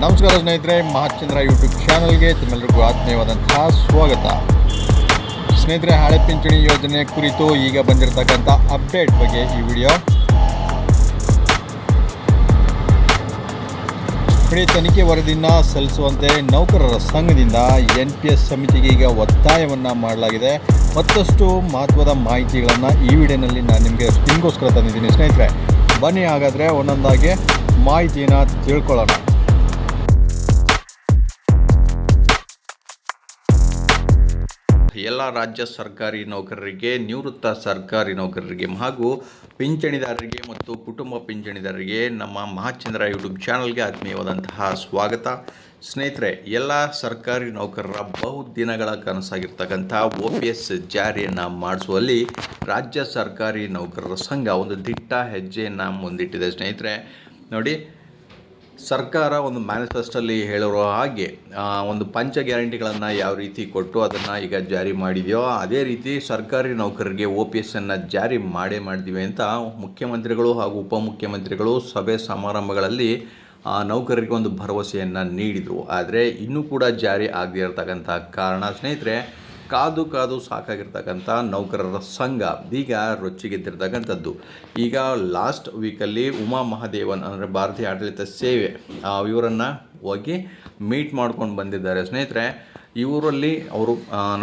ನಮಸ್ಕಾರ ಸ್ನೇಹಿತರೆ, ಮಹಾಚಂದ್ರ ಯೂಟ್ಯೂಬ್ ಚಾನಲ್ಗೆ ತಮ್ಮೆಲ್ಲರಿಗೂ ಆತ್ಮೀಯವಾದಂತಹ ಸ್ವಾಗತ. ಸ್ನೇಹಿತರೆ, ಹಳೆ ಪಿಂಚಣಿ ಯೋಜನೆ ಕುರಿತು ಈಗ ಬಂದಿರತಕ್ಕಂಥ ಅಪ್ಡೇಟ್ ಬಗ್ಗೆ ಈ ವಿಡಿಯೋ. ತನಿಖೆ ವರದಿಯನ್ನು ಸಲ್ಲಿಸುವಂತೆ ನೌಕರರ ಸಂಘದಿಂದ NPS ಸಮಿತಿಗೆ ಈಗ ಒತ್ತಾಯವನ್ನು ಮಾಡಲಾಗಿದೆ. ಮತ್ತಷ್ಟು ಮಹತ್ವದ ಮಾಹಿತಿಗಳನ್ನು ಈ ವಿಡಿಯೋನಲ್ಲಿ ನಾನು ನಿಮಗೆ ನಿಮಗೋಸ್ಕರ ತಂದಿದ್ದೀನಿ. ಸ್ನೇಹಿತರೆ, ಬನ್ನಿ ಹಾಗಾದರೆ ಒಂದೊಂದಾಗಿ ಮಾಹಿತಿಯನ್ನು ತಿಳ್ಕೊಳ್ಳೋಣ. ಎಲ್ಲ ರಾಜ್ಯ ಸರ್ಕಾರಿ ನೌಕರರಿಗೆ, ನಿವೃತ್ತ ಸರ್ಕಾರಿ ನೌಕರರಿಗೆ ಹಾಗೂ ಪಿಂಚಣಿದಾರರಿಗೆ ಮತ್ತು ಕುಟುಂಬ ಪಿಂಚಣಿದಾರರಿಗೆ ನಮ್ಮ ಮಹಾಚಂದ್ರ ಯೂಟ್ಯೂಬ್ ಚಾನಲ್ಗೆ ಆತ್ಮೀಯವಾದಂತಹ ಸ್ವಾಗತ. ಸ್ನೇಹಿತರೆ, ಎಲ್ಲ ಸರ್ಕಾರಿ ನೌಕರರ ಬಹುದಿನಗಳ ಕನಸಾಗಿರ್ತಕ್ಕಂಥ OPS ಜಾರಿಯನ್ನು ಮಾಡಿಸುವಲ್ಲಿ ರಾಜ್ಯ ಸರ್ಕಾರಿ ನೌಕರರ ಸಂಘ ಒಂದು ದಿಟ್ಟ ಹೆಜ್ಜೆಯನ್ನು ಮುಂದಿಟ್ಟಿದೆ. ಸ್ನೇಹಿತರೆ ನೋಡಿ, ಸರ್ಕಾರ ಒಂದು ಮ್ಯಾನಿಫೆಸ್ಟೋಲ್ಲಿ ಹೇಳಿರೋ ಹಾಗೆ ಒಂದು ಪಂಚ ಗ್ಯಾರಂಟಿಗಳನ್ನು ಯಾವ ರೀತಿ ಕೊಟ್ಟು ಅದನ್ನು ಈಗ ಜಾರಿ ಮಾಡಿದೆಯೋ ಅದೇ ರೀತಿ ಸರ್ಕಾರಿ ನೌಕರರಿಗೆ OPSನ್ನು ಜಾರಿ ಮಾಡ್ತೀವಿ ಅಂತ ಮುಖ್ಯಮಂತ್ರಿಗಳು ಹಾಗೂ ಉಪಮುಖ್ಯಮಂತ್ರಿಗಳು ಸಭೆ ಸಮಾರಂಭಗಳಲ್ಲಿ ನೌಕರರಿಗೆ ಒಂದು ಭರವಸೆಯನ್ನು ನೀಡಿದರು. ಆದರೆ ಇನ್ನೂ ಕೂಡ ಜಾರಿ ಆಗದೇ ಇರತಕ್ಕಂಥ ಕಾರಣ ಸ್ನೇಹಿತರೆ, ಕಾದು ಸಾಕಾಗಿರ್ತಕ್ಕಂಥ ನೌಕರರ ಸಂಘ ಈಗ ರೊಚ್ಚಿಗೆದ್ದಿರ್ತಕ್ಕಂಥದ್ದು. ಈಗ ಲಾಸ್ಟ್ ವೀಕಲ್ಲಿ ಉಮಾ ಮಹಾದೇವನ್ ಅಂದರೆ ಭಾರತೀಯ ಆಡಳಿತ ಸೇವೆ ಇವರನ್ನು ಹೋಗಿ ಮೀಟ್ ಮಾಡ್ಕೊಂಡು ಬಂದಿದ್ದಾರೆ. ಸ್ನೇಹಿತರೆ, ಇವರಲ್ಲಿ ಅವರು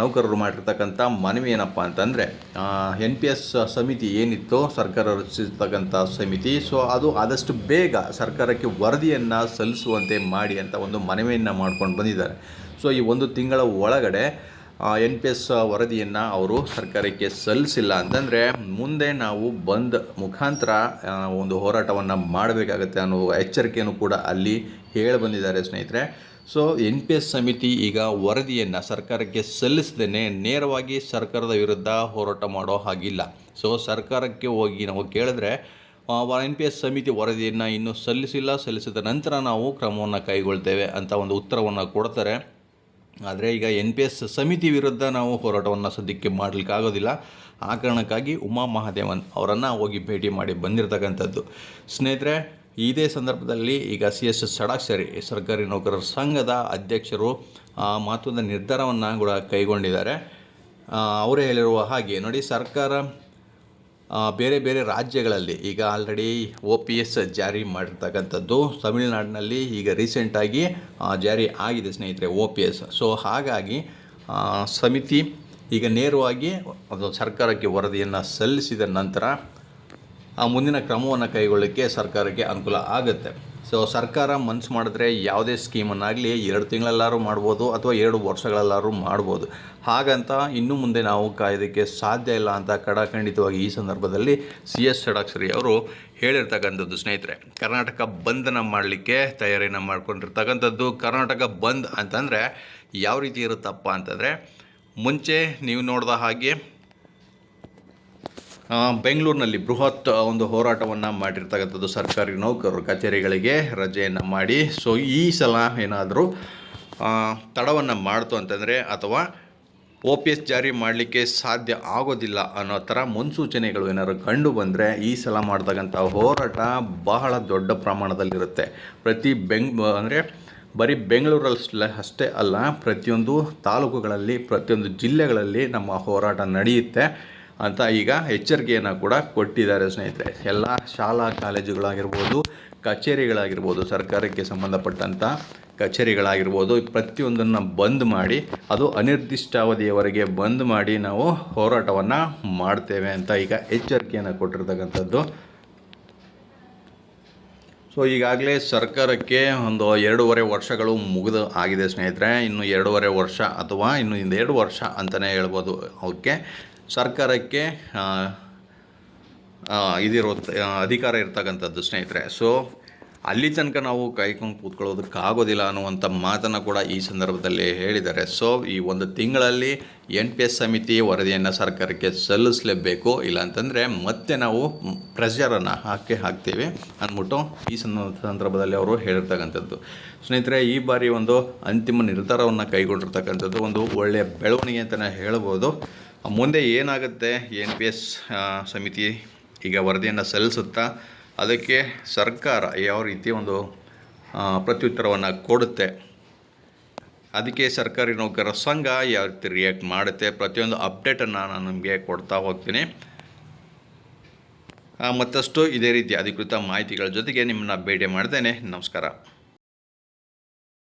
ನೌಕರರು ಮಾಡಿರ್ತಕ್ಕಂಥ ಮನವಿ ಏನಪ್ಪ ಅಂತಂದರೆ, NPS ಸಮಿತಿ ಏನಿತ್ತು ಸರ್ಕಾರ ರಚಿಸಿರ್ತಕ್ಕಂಥ ಸಮಿತಿ, ಸೊ ಅದು ಆದಷ್ಟು ಬೇಗ ಸರ್ಕಾರಕ್ಕೆ ವರದಿಯನ್ನು ಸಲ್ಲಿಸುವಂತೆ ಮಾಡಿ ಅಂತ ಒಂದು ಮನವಿಯನ್ನು ಮಾಡ್ಕೊಂಡು ಬಂದಿದ್ದಾರೆ. ಸೊ ಈ ಒಂದು ತಿಂಗಳ ಒಳಗಡೆ NPS ವರದಿಯನ್ನು ಅವರು ಸರ್ಕಾರಕ್ಕೆ ಸಲ್ಲಿಸಿಲ್ಲ ಅಂತಂದರೆ ಮುಂದೆ ನಾವು ಬಂದ್ ಮುಖಾಂತರ ಒಂದು ಹೋರಾಟವನ್ನು ಮಾಡಬೇಕಾಗತ್ತೆ ಅನ್ನೋ ಎಚ್ಚರಿಕೆಯನ್ನು ಕೂಡ ಅಲ್ಲಿ ಹೇಳಿ ಬಂದಿದ್ದಾರೆ. ಸ್ನೇಹಿತರೆ, ಸೊ NPS ಸಮಿತಿ ಈಗ ವರದಿಯನ್ನು ಸರ್ಕಾರಕ್ಕೆ ಸಲ್ಲಿಸದೇ ನೇರವಾಗಿ ಸರ್ಕಾರದ ವಿರುದ್ಧ ಹೋರಾಟ ಮಾಡೋ ಹಾಗಿಲ್ಲ. ಸೊ ಸರ್ಕಾರಕ್ಕೆ ಹೋಗಿ ನಾವು ಕೇಳಿದ್ರೆ NPS ಸಮಿತಿ ವರದಿಯನ್ನು ಇನ್ನೂ ಸಲ್ಲಿಸಿದ ನಂತರ ನಾವು ಕ್ರಮವನ್ನು ಕೈಗೊಳ್ತೇವೆ ಅಂತ ಒಂದು ಉತ್ತರವನ್ನು ಕೊಡ್ತಾರೆ. ಆದರೆ ಈಗ NPS ಸಮಿತಿ ವಿರುದ್ಧ ನಾವು ಹೋರಾಟವನ್ನು ಸದ್ಯಕ್ಕೆ ಮಾಡಲಿಕ್ಕಾಗೋದಿಲ್ಲ. ಆ ಕಾರಣಕ್ಕಾಗಿ ಉಮಾ ಮಹಾದೇವನ್ ಅವರನ್ನು ಹೋಗಿ ಭೇಟಿ ಮಾಡಿ ಬಂದಿರತಕ್ಕಂಥದ್ದು. ಸ್ನೇಹಿತರೆ, ಇದೇ ಸಂದರ್ಭದಲ್ಲಿ ಈಗ CS ಷಡಾಕ್ಷರಿ ಸರ್ಕಾರಿ ನೌಕರರ ಸಂಘದ ಅಧ್ಯಕ್ಷರು ಮಹತ್ವದ ನಿರ್ಧಾರವನ್ನು ಕೂಡ ಕೈಗೊಂಡಿದ್ದಾರೆ. ಅವರೇ ಹೇಳಿರುವ ಹಾಗೆ ನೋಡಿ, ಸರ್ಕಾರ ಬೇರೆ ಬೇರೆ ರಾಜ್ಯಗಳಲ್ಲಿ ಈಗ ಆಲ್ರೆಡಿ OPS ಜಾರಿ ಮಾಡಿರ್ತಕ್ಕಂಥದ್ದು. ತಮಿಳುನಾಡಿನಲ್ಲಿ ಈಗ ರೀಸೆಂಟಾಗಿ ಜಾರಿ ಆಗಿದೆ ಸ್ನೇಹಿತರೆ OPS. ಸೊ ಹಾಗಾಗಿ ಸಮಿತಿ ಈಗ ನೇರವಾಗಿ ಅದು ಸರ್ಕಾರಕ್ಕೆ ವರದಿಯನ್ನು ಸಲ್ಲಿಸಿದ ನಂತರ ಮುಂದಿನ ಕ್ರಮವನ್ನು ಕೈಗೊಳ್ಳಲಿಕ್ಕೆ ಸರ್ಕಾರಕ್ಕೆ ಅನುಕೂಲ ಆಗುತ್ತೆ. ಸೊ ಸರ್ಕಾರ ಮನಸ್ಸು ಮಾಡಿದ್ರೆ ಯಾವುದೇ ಸ್ಕೀಮನ್ನಾಗಲಿ 2 ತಿಂಗಳಲ್ಲಾದ್ರೂ ಮಾಡ್ಬೋದು ಅಥವಾ 2 ವರ್ಷಗಳಲ್ಲಾದ್ರೂ ಮಾಡ್ಬೋದು. ಹಾಗಂತ ಇನ್ನು ಮುಂದೆ ನಾವು ಕಾಯೋದಕ್ಕೆ ಸಾಧ್ಯ ಇಲ್ಲ ಅಂತ ಖಂಡಿತವಾಗಿ ಈ ಸಂದರ್ಭದಲ್ಲಿ CS ಷಡಾಕ್ಷರಿ ಅವರು ಹೇಳಿರ್ತಕ್ಕಂಥದ್ದು. ಸ್ನೇಹಿತರೆ, ಕರ್ನಾಟಕ ಬಂದನ್ನು ಮಾಡಲಿಕ್ಕೆ ತಯಾರಿಯನ್ನು ಮಾಡ್ಕೊಂಡಿರ್ತಕ್ಕಂಥದ್ದು. ಕರ್ನಾಟಕ ಬಂದ್ ಅಂತಂದರೆ ಯಾವ ರೀತಿ ಇರುತ್ತಪ್ಪ ಅಂತಂದರೆ, ಮುಂಚೆ ನೀವು ನೋಡಿದ ಹಾಗೆ ಬೆಂಗಳೂರಿನಲ್ಲಿ ಬೃಹತ್ ಒಂದು ಹೋರಾಟವನ್ನು ಮಾಡಿರ್ತಕ್ಕಂಥದ್ದು ಸರ್ಕಾರಿ ನೌಕರರು ಕಚೇರಿಗಳಿಗೆ ರಜೆಯನ್ನು ಮಾಡಿ. ಸೊ ಈ ಸಲ ಏನಾದರೂ ತಡವನ್ನು ಮಾಡ್ತು ಅಂತಂದರೆ ಅಥವಾ OPS ಜಾರಿ ಮಾಡಲಿಕ್ಕೆ ಸಾಧ್ಯ ಆಗೋದಿಲ್ಲ ಅನ್ನೋ ಥರ ಮುನ್ಸೂಚನೆಗಳು ಏನಾದ್ರು ಕಂಡು ಬಂದರೆ ಈ ಸಲ ಮಾಡ್ತಕ್ಕಂಥ ಹೋರಾಟ ಬಹಳ ದೊಡ್ಡ ಪ್ರಮಾಣದಲ್ಲಿರುತ್ತೆ. ಅಂದರೆ ಬರೀ ಬೆಂಗಳೂರಲ್ಲಿ ಅಷ್ಟೇ ಅಲ್ಲ, ಪ್ರತಿಯೊಂದು ತಾಲೂಕುಗಳಲ್ಲಿ ಪ್ರತಿಯೊಂದು ಜಿಲ್ಲೆಗಳಲ್ಲಿ ನಮ್ಮ ಹೋರಾಟ ನಡೆಯುತ್ತೆ ಅಂತ ಈಗ ಎಚ್ಚರಿಕೆಯನ್ನು ಕೂಡ ಕೊಟ್ಟಿದ್ದಾರೆ. ಸ್ನೇಹಿತರೆ, ಎಲ್ಲ ಶಾಲಾ ಕಾಲೇಜುಗಳಾಗಿರ್ಬೋದು, ಕಚೇರಿಗಳಾಗಿರ್ಬೋದು, ಸರ್ಕಾರಕ್ಕೆ ಸಂಬಂಧಪಟ್ಟಂಥ ಕಚೇರಿಗಳಾಗಿರ್ಬೋದು, ಪ್ರತಿಯೊಂದನ್ನು ಬಂದ್ ಮಾಡಿ, ಅದು ಅನಿರ್ದಿಷ್ಟಾವಧಿಯವರೆಗೆ ಬಂದ್ ಮಾಡಿ ನಾವು ಹೋರಾಟವನ್ನು ಮಾಡ್ತೇವೆ ಅಂತ ಈಗ ಎಚ್ಚರಿಕೆಯನ್ನು ಕೊಟ್ಟಿರ್ತಕ್ಕಂಥದ್ದು. ಸೊ ಈಗಾಗಲೇ ಸರ್ಕಾರಕ್ಕೆ ಒಂದು 2.5 ವರ್ಷಗಳು ಮುಗಿದು ಆಗಿದೆ ಸ್ನೇಹಿತರೆ. ಇನ್ನು 2.5 ವರ್ಷ ಅಥವಾ ಇನ್ನು 2 ವರ್ಷ ಅಂತಲೇ ಹೇಳ್ಬೋದು. ಓಕೆ, ಸರ್ಕಾರಕ್ಕೆ ಅಧಿಕಾರ ಇರ್ತಕ್ಕಂಥದ್ದು ಸ್ನೇಹಿತರೆ. ಸೊ ಅಲ್ಲಿ ತನಕ ನಾವು ಕಾಯ್ಕೊಂಡು ಕೂತ್ಕೊಳ್ಳೋದಕ್ಕಾಗೋದಿಲ್ಲ ಅನ್ನುವಂಥ ಮಾತನ್ನು ಕೂಡ ಈ ಸಂದರ್ಭದಲ್ಲಿ ಹೇಳಿದ್ದಾರೆ. ಸೊ ಈ ಒಂದು ತಿಂಗಳಲ್ಲಿ NPS ಸಮಿತಿ ವರದಿಯನ್ನು ಸರ್ಕಾರಕ್ಕೆ ಸಲ್ಲಿಸಲೇಬೇಕು, ಇಲ್ಲಾಂತಂದರೆ ಮತ್ತೆ ನಾವು ಪ್ರೆಷರನ್ನು ಹಾಕ್ತೀವಿ ಅಂದ್ಬಿಟ್ಟು ಈ ಸಂದರ್ಭದಲ್ಲಿ ಅವರು ಹೇಳಿರ್ತಕ್ಕಂಥದ್ದು. ಸ್ನೇಹಿತರೆ, ಈ ಬಾರಿ ಒಂದು ಅಂತಿಮ ನಿರ್ಧಾರವನ್ನು ಕೈಗೊಂಡಿರ್ತಕ್ಕಂಥದ್ದು ಒಂದು ಒಳ್ಳೆಯ ಬೆಳವಣಿಗೆ ಅಂತಲೇ ಹೇಳ್ಬೋದು. ಮುಂದೆ ಏನಾಗುತ್ತೆ, NPS ಸಮಿತಿ ಈಗ ವರದಿಯನ್ನು ಸಲ್ಲಿಸುತ್ತಾ ಅದಕ್ಕೆ ಸರ್ಕಾರ ಯಾವ ರೀತಿ ಒಂದು ಪ್ರತ್ಯುತ್ತರವನ್ನು ಕೊಡುತ್ತೆ. ಅದಕ್ಕೆ ಸರ್ಕಾರಿ ನೌಕರರ ಸಂಘ ಯಾವ ರೀತಿ ರಿಯಾಕ್ಟ್ ಮಾಡುತ್ತೆ, ಪ್ರತಿಯೊಂದು ಅಪ್ಡೇಟನ್ನು ನಾನು ನಿಮಗೆ ಕೊಡ್ತಾ ಹೋಗ್ತೀನಿ. ಮತ್ತಷ್ಟು ಇದೇ ರೀತಿ ಅಧಿಕೃತ ಮಾಹಿತಿಗಳ ಜೊತೆಗೆ ನಿಮ್ಮನ್ನು ಭೇಟಿ ಮಾಡ್ತೇನೆ. ನಮಸ್ಕಾರ.